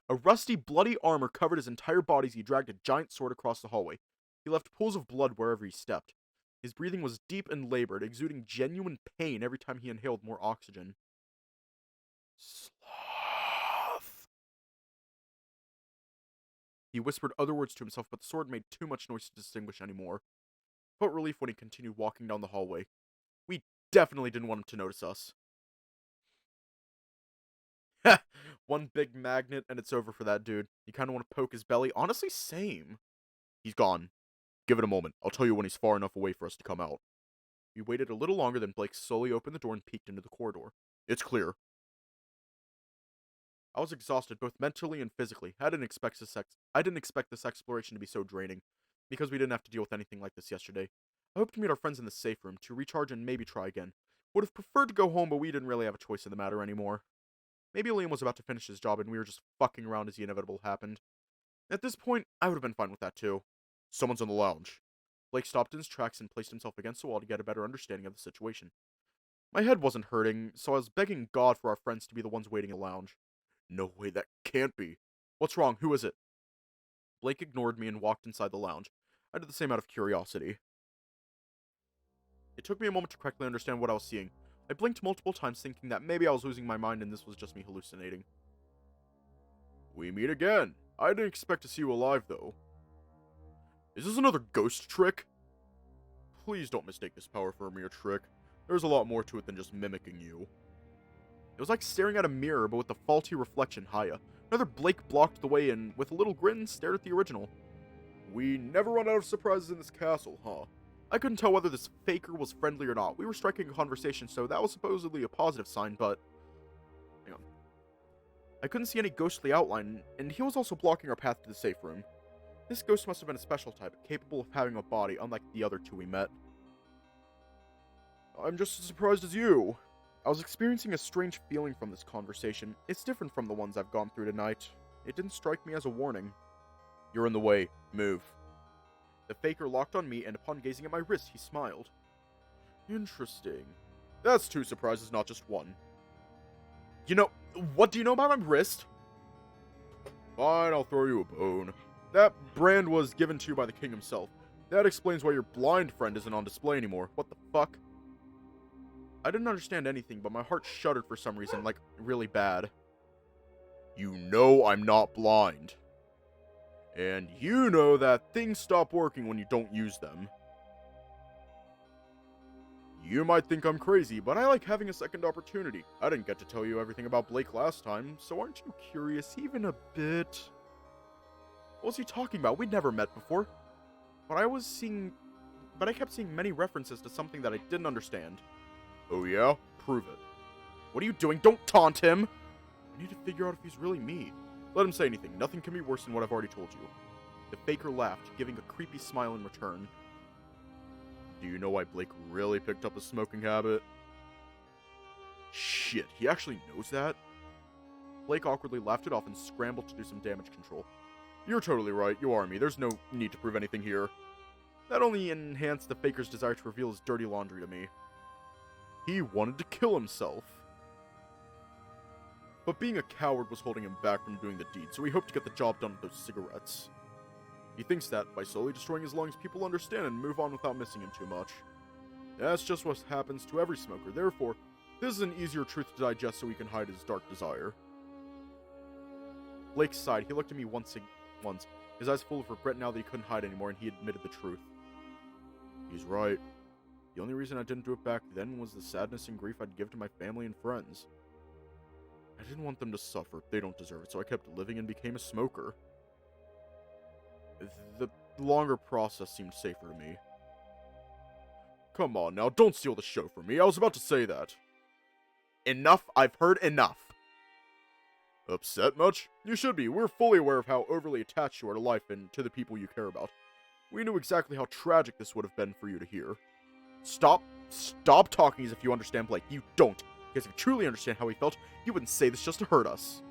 A rusty, bloody armor covered his entire body as he dragged a giant sword across the hallway. He left pools of blood wherever he stepped. His breathing was deep and labored, exuding genuine pain every time he inhaled more oxygen. Sloth. He whispered other words to himself, but the sword made too much noise to distinguish anymore. I felt relief when he continued walking down the hallway. We definitely didn't want him to notice us. Ha! One big magnet and it's over for that dude. You kinda want to poke his belly. Honestly, same. He's gone. Give it a moment. I'll tell you when he's far enough away for us to come out. We waited a little longer, then Blake slowly opened the door and peeked into the corridor. It's clear. I was exhausted, both mentally and physically. I didn't expect this exploration to be so draining, because we didn't have to deal with anything like this yesterday. I hoped to meet our friends in the safe room, to recharge and maybe try again. Would have preferred to go home, but we didn't really have a choice in the matter anymore. Maybe Liam was about to finish his job and we were just fucking around as the inevitable happened. At this point, I would have been fine with that too. Someone's in the lounge. Blake stopped in his tracks and placed himself against the wall to get a better understanding of the situation. My head wasn't hurting, so I was begging God for our friends to be the ones waiting in the lounge. No way, that can't be. What's wrong? Who is it? Blake ignored me and walked inside the lounge. I did the same out of curiosity. It took me a moment to correctly understand what I was seeing. I blinked multiple times thinking that maybe I was losing my mind and this was just me hallucinating. We meet again. I didn't expect to see you alive, though. Is this another ghost trick? Please don't mistake this power for a mere trick. There's a lot more to it than just mimicking you. It was like staring at a mirror, but with the faulty reflection higher. Another Blake blocked the way and, with a little grin, stared at the original. We never run out of surprises in this castle, huh? I couldn't tell whether this faker was friendly or not. We were striking a conversation, so that was supposedly a positive sign, but... hang on. I couldn't see any ghostly outline, and he was also blocking our path to the safe room. This ghost must have been a special type, capable of having a body, unlike the other two we met. I'm just as surprised as you. I was experiencing a strange feeling from this conversation. It's different from the ones I've gone through tonight. It didn't strike me as a warning. You're in the way. Move. The faker locked on me, and upon gazing at my wrist, he smiled. Interesting. That's two surprises, not just one. You know, what do you know about my wrist? Fine, I'll throw you a bone. That brand was given to you by the king himself. That explains why your blind friend isn't on display anymore. What the fuck? I didn't understand anything, but my heart shuddered for some reason, like, really bad. You know I'm not blind. And you know that things stop working when you don't use them. You might think I'm crazy, but I like having a second opportunity. I didn't get to tell you everything about Blake last time, so aren't you curious even a bit? What was he talking about? We'd never met before. But I kept seeing many references to something that I didn't understand. Oh yeah? Prove it. What are you doing? Don't taunt him! I need to figure out if he's really me. Let him say anything. Nothing can be worse than what I've already told you. The faker laughed, giving a creepy smile in return. Do you know why Blake really picked up a smoking habit? Shit, he actually knows that? Blake awkwardly laughed it off and scrambled to do some damage control. You're totally right, you are me. There's no need to prove anything here. That only enhanced the faker's desire to reveal his dirty laundry to me. He wanted to kill himself. But being a coward was holding him back from doing the deed, so he hoped to get the job done with those cigarettes. He thinks that, by slowly destroying his lungs, people understand and move on without missing him too much. That's just what happens to every smoker, therefore, this is an easier truth to digest so he can hide his dark desire. Blake sighed. He looked at me once. his eyes full of regret now that he couldn't hide anymore, and he admitted the truth. He's right. The only reason I didn't do it back then was the sadness and grief I'd give to my family and friends. I didn't want them to suffer. They don't deserve it, so I kept living and became a smoker. The longer process seemed safer to me. Come on now, don't steal the show from me. I was about to say that. Enough, I've heard enough. Upset much? You should be. We're fully aware of how overly attached you are to life and to the people you care about. We knew exactly how tragic this would have been for you to hear. Stop talking as if you understand Blake. You don't. Because if you truly understand how he felt, you wouldn't say this just to hurt us.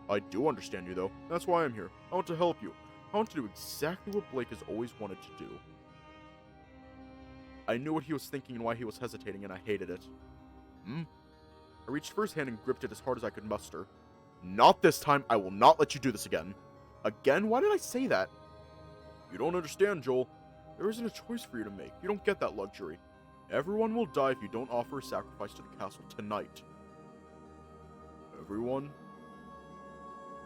I do understand you, though. That's why I'm here. I want to help you. I want to do exactly what Blake has always wanted to do. I knew what he was thinking and why he was hesitating, and I hated it. I reached for his hand and gripped it as hard as I could muster. Not this time. I will not let you do this again. Again? Why did I say that? You don't understand, Joel. There isn't a choice for you to make. You don't get that luxury. Everyone will die if you don't offer a sacrifice to the castle tonight. Everyone?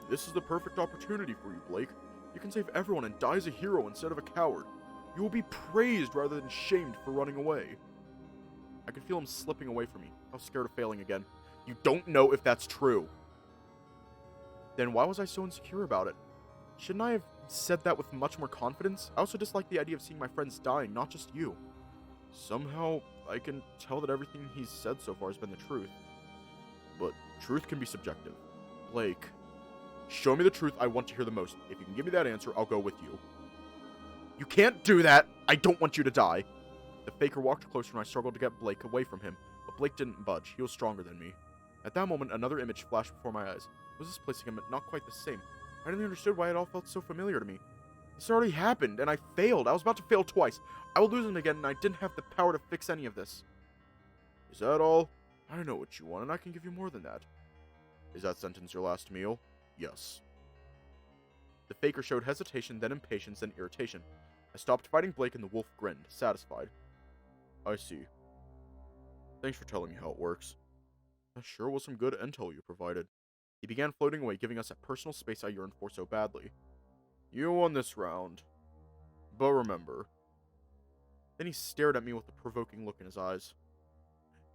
This is the perfect opportunity for you, Blake. You can save everyone and die as a hero instead of a coward. You will be praised rather than shamed for running away. I could feel him slipping away from me. I was scared of failing again. You don't know if that's true. Then why was I so insecure about it? Shouldn't I have said that with much more confidence? I also dislike the idea of seeing my friends dying, not just you. Somehow, I can tell that everything he's said so far has been the truth. But truth can be subjective. Blake, show me the truth I want to hear the most. If you can give me that answer, I'll go with you. You can't do that! I don't want you to die! The faker walked closer and I struggled to get Blake away from him, but Blake didn't budge. He was stronger than me. At that moment, another image flashed before my eyes. It was this place again, but not quite the same. I didn't understand why it all felt so familiar to me. This already happened, and I failed. I was about to fail twice. I will lose him again, and I didn't have the power to fix any of this. Is that all? I know what you want, and I can give you more than that. Is that sentence your last meal? Yes. The faker showed hesitation, then impatience, then irritation. I stopped fighting Blake, and the wolf grinned, satisfied. I see. Thanks for telling me how it works. That sure was some good intel you provided. He began floating away, giving us that personal space I yearned for so badly. You won this round. But remember. Then he stared at me with a provoking look in his eyes.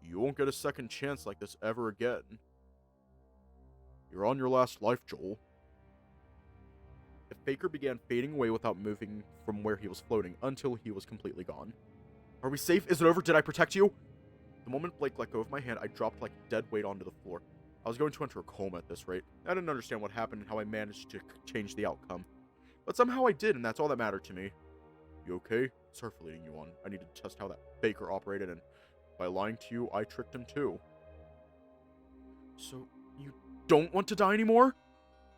You won't get a second chance like this ever again. You're on your last life, Joel. The faker began fading away without moving from where he was floating until he was completely gone. Are we safe? Is it over? Did I protect you? The moment Blake let go of my hand, I dropped like dead weight onto the floor. I was going to enter a coma at this rate. I didn't understand what happened and how I managed to change the outcome. But somehow I did, and that's all that mattered to me. You okay? Sorry for leading you on. I needed to test how that faker operated, and by lying to you, I tricked him too. So, you don't want to die anymore?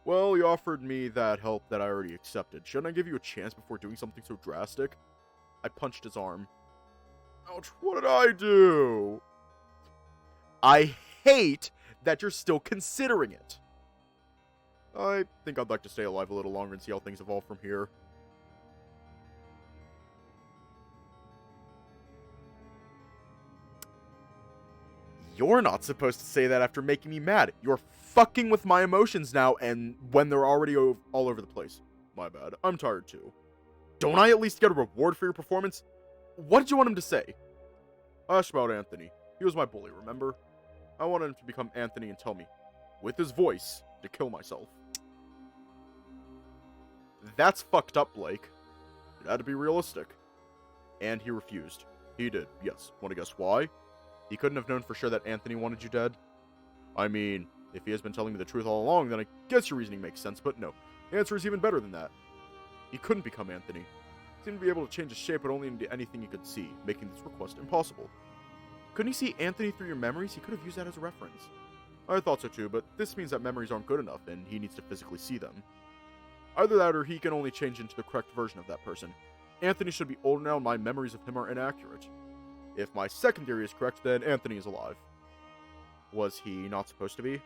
Well, you offered me that help that I already accepted. Shouldn't I give you a chance before doing something so drastic? I punched his arm. Ouch, what did I do? I hate that you're still considering it. I think I'd like to stay alive a little longer and see how things evolve from here. You're not supposed to say that after making me mad. You're fucking with my emotions now, and when they're already all over the place. My bad. I'm tired too. Don't I at least get a reward for your performance? What did you want him to say? I asked about Anthony. He was my bully, remember? I wanted him to become Anthony and tell me, with his voice, to kill myself. That's fucked up, Blake. It had to be realistic. And he refused. He did, yes. Want to guess why? He couldn't have known for sure that Anthony wanted you dead? I mean, if he has been telling me the truth all along, then I guess your reasoning makes sense, but no. The answer is even better than that. He couldn't become Anthony. He seemed to be able to change his shape, but only into anything he could see, making this request impossible. Couldn't he see Anthony through your memories? He could have used that as a reference. I thought so too, but this means that memories aren't good enough, and he needs to physically see them. Either that, or he can only change into the correct version of that person. Anthony should be older now, and my memories of him are inaccurate. If my second theory is correct, then Anthony is alive. Was he not supposed to be?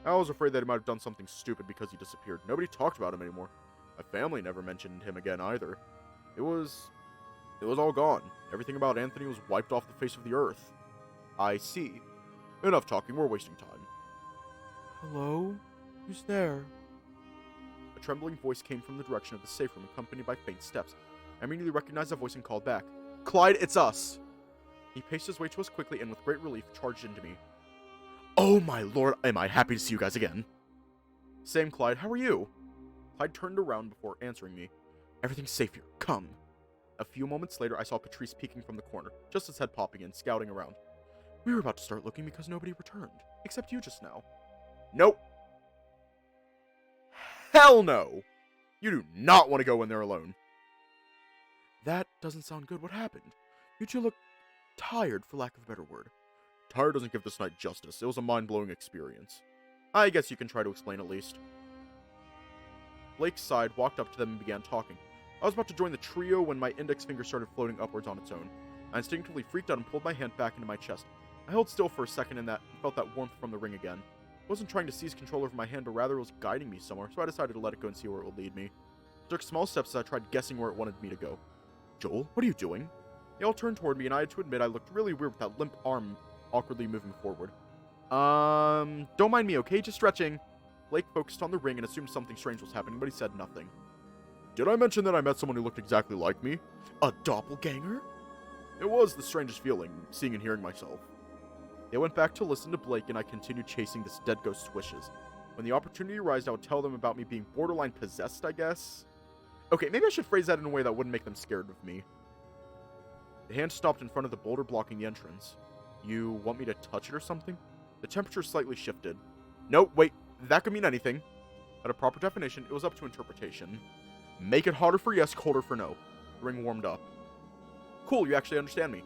I was afraid that he might have done something stupid because he disappeared. Nobody talked about him anymore. My family never mentioned him again either. It was all gone. Everything about Anthony was wiped off the face of the earth. I see. Enough talking, we're wasting time. Hello? Who's there? A trembling voice came from the direction of the safe room, accompanied by faint steps. I immediately recognized the voice and called back. Clyde, it's us! He paced his way to us quickly and with great relief charged into me. Oh my lord, am I happy to see you guys again. Same, Clyde, how are you? Clyde turned around before answering me. Everything's safe here, come. A few moments later, I saw Patrice peeking from the corner, just his head popping in, scouting around. We were about to start looking because nobody returned, except you just now. Nope. Hell no! You do not want to go in there alone. That doesn't sound good. What happened? You two look tired, for lack of a better word. Tired doesn't give this night justice. It was a mind-blowing experience. I guess you can try to explain at least. Blake sighed, walked up to them, and began talking. I was about to join the trio when my index finger started floating upwards on its own. I instinctively freaked out and pulled my hand back into my chest. I held still for a second and felt that warmth from the ring again. I wasn't trying to seize control over my hand, but rather it was guiding me somewhere, so I decided to let it go and see where it would lead me. I took small steps as I tried guessing where it wanted me to go. Joel, what are you doing? They all turned toward me, and I had to admit I looked really weird with that limp arm awkwardly moving forward. Don't mind me, okay? Just stretching. Blake focused on the ring and assumed something strange was happening, but he said nothing. Did I mention that I met someone who looked exactly like me? A doppelganger? It was the strangest feeling, seeing and hearing myself. They went back to listen to Blake, and I continued chasing this dead ghost's wishes. When the opportunity arose, I would tell them about me being borderline possessed, I guess? Okay, maybe I should phrase that in a way that wouldn't make them scared of me. The hand stopped in front of the boulder blocking the entrance. You want me to touch it or something? The temperature slightly shifted. No, wait, that could mean anything. At a proper definition, it was up to interpretation. Make it hotter for yes, colder for no. The ring warmed up. Cool, you actually understand me.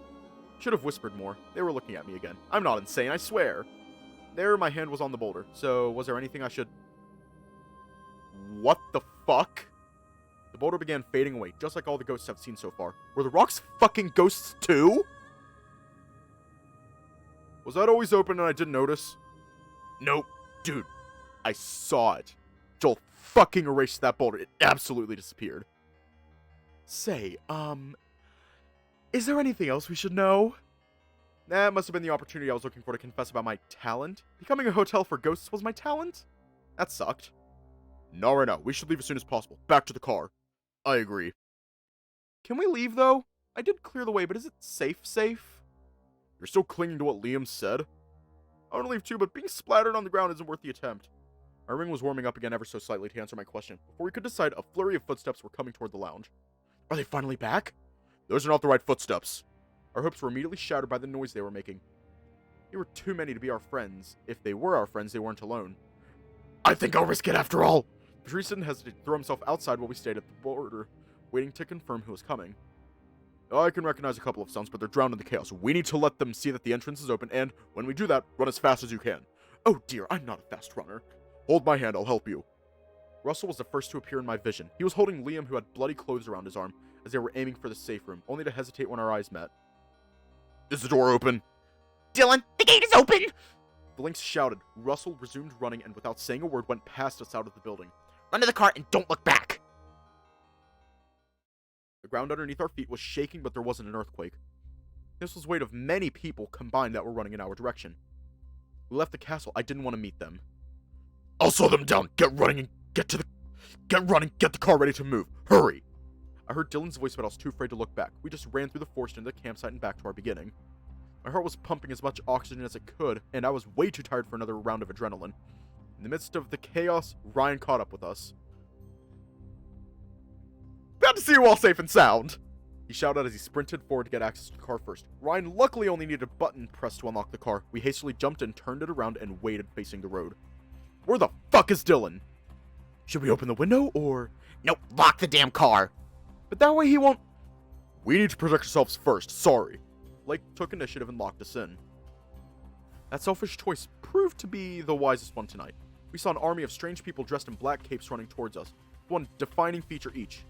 Should have whispered more. They were looking at me again. I'm not insane, I swear. There, my hand was on the boulder. So, was there anything I should... What the fuck? The boulder began fading away, just like all the ghosts I've seen so far. Were the rocks fucking ghosts too? Was that always open and I didn't notice? Nope. Dude, I saw it. Joel fucking erased that boulder. It absolutely disappeared. Say, is there anything else we should know? That must have been the opportunity I was looking for to confess about my talent. Becoming a hotel for ghosts was my talent? That sucked. No, right now. We should leave as soon as possible. Back to the car. I agree. Can we leave, though? I did clear the way, but is it safe? You're still clinging to what Liam said? I want to leave too, but being splattered on the ground isn't worth the attempt. My ring was warming up again ever so slightly to answer my question. Before we could decide, a flurry of footsteps were coming toward the lounge. Are they finally back? Those are not the right footsteps. Our hopes were immediately shattered by the noise they were making. They were too many to be our friends. If they were our friends, they weren't alone. I think I'll risk it after all. Patrice didn't hesitate to throw himself outside while we stayed at the border, waiting to confirm who was coming. I can recognize a couple of sounds, but they're drowned in the chaos. We need to let them see that the entrance is open, and when we do that, run as fast as you can. Oh dear, I'm not a fast runner. Hold my hand, I'll help you. Russell was the first to appear in my vision. He was holding Liam, who had bloody clothes around his arm, as they were aiming for the safe room, only to hesitate when our eyes met. Is the door open? Dylan, the gate is open! The Lynx shouted. Russell resumed running and without saying a word went past us out of the building. Run to the car and don't look back! The ground underneath our feet was shaking, but there wasn't an earthquake. This was the weight of many people combined that were running in our direction. We left the castle. I didn't want to meet them. I'll slow them down. Get running and get the car ready to move. Hurry! I heard Dylan's voice, but I was too afraid to look back. We just ran through the forest into the campsite and back to our beginning. My heart was pumping as much oxygen as it could, and I was way too tired for another round of adrenaline. In the midst of the chaos, Ryan caught up with us. Glad to see you all safe and sound! He shouted as he sprinted forward to get access to the car first. Ryan luckily only needed a button pressed to unlock the car. We hastily jumped in, turned it around, and waited facing the road. Where the fuck is Dylan? Should we open the window, or... Nope, lock the damn car! But that way he won't... We need to protect ourselves first, sorry. Blake took initiative and locked us in. That selfish choice proved to be the wisest one tonight. We saw an army of strange people dressed in black capes running towards us, one defining feature each.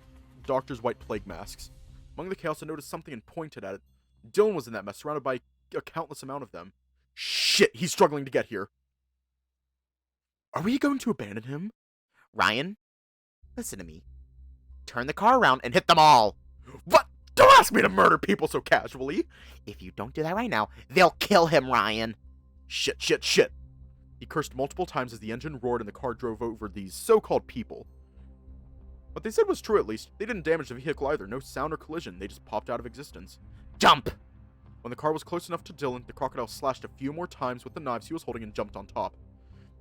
Doctors' white plague masks. Among the chaos, I noticed something and pointed at it. Dylan was in that mess, surrounded by a countless amount of them. Shit, he's struggling to get here. Are we going to abandon him? Ryan, listen to me. Turn the car around and hit them all! What? Don't ask me to murder people so casually! If you don't do that right now, they'll kill him, Ryan! Shit. He cursed multiple times as the engine roared and the car drove over these so-called people. What they said was true at least. They didn't damage the vehicle either. No sound or collision. They just popped out of existence. Jump! When the car was close enough to Dylan, the crocodile slashed a few more times with the knives he was holding and jumped on top.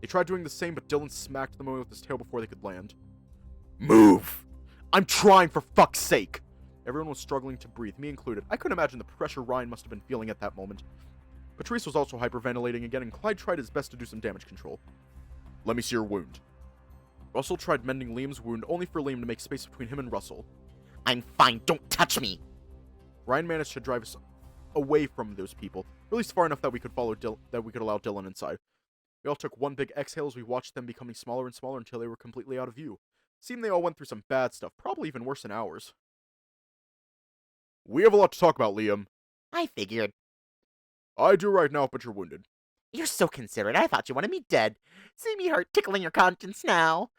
They tried doing the same, but Dylan smacked them away with his tail before they could land. Move! I'm trying, for fuck's sake! Everyone was struggling to breathe, me included. I couldn't imagine the pressure Ryan must have been feeling at that moment. Patrice was also hyperventilating again, and Clyde tried his best to do some damage control. Let me see your wound. Russell tried mending Liam's wound, only for Liam to make space between him and Russell. I'm fine, don't touch me! Ryan managed to drive us away from those people, or at least far enough that we could allow Dylan inside. We all took one big exhale as we watched them becoming smaller and smaller until they were completely out of view. Seemed they all went through some bad stuff, probably even worse than ours. We have a lot to talk about, Liam. I figured. I do right now, but you're wounded. You're so considerate, I thought you wanted me dead. See me hurt, tickling your conscience now.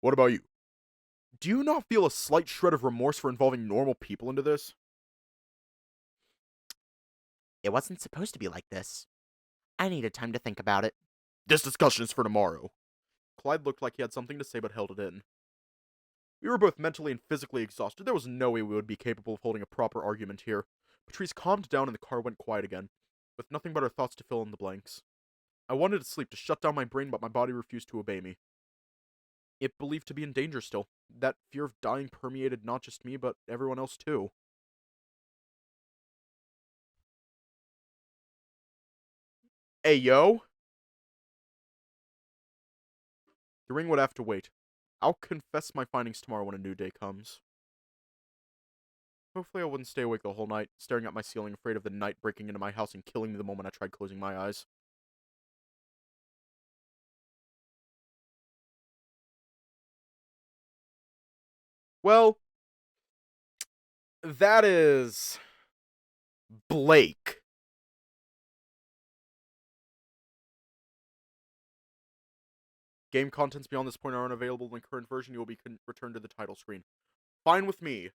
What about you? Do you not feel a slight shred of remorse for involving normal people into this? It wasn't supposed to be like this. I needed time to think about it. This discussion is for tomorrow. Clyde looked like he had something to say but held it in. We were both mentally and physically exhausted. There was no way we would be capable of holding a proper argument here. Patrice calmed down and the car went quiet again, with nothing but our thoughts to fill in the blanks. I wanted to sleep, to shut down my brain, but my body refused to obey me. It believed to be in danger still. That fear of dying permeated not just me, but everyone else too. Hey, yo? The ring would have to wait. I'll confess my findings tomorrow when a new day comes. Hopefully I wouldn't stay awake the whole night, staring at my ceiling, afraid of the night breaking into my house and killing me the moment I tried closing my eyes. Well, that is Blake. Game contents beyond this point are unavailable in the current version. You will be returned to the title screen. Fine with me.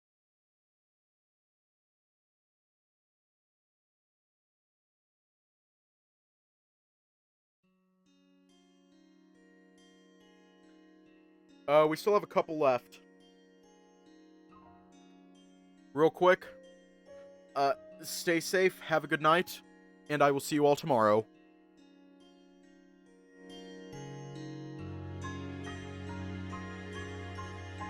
We still have a couple left. Real quick. Stay safe, have a good night, and I will see you all tomorrow.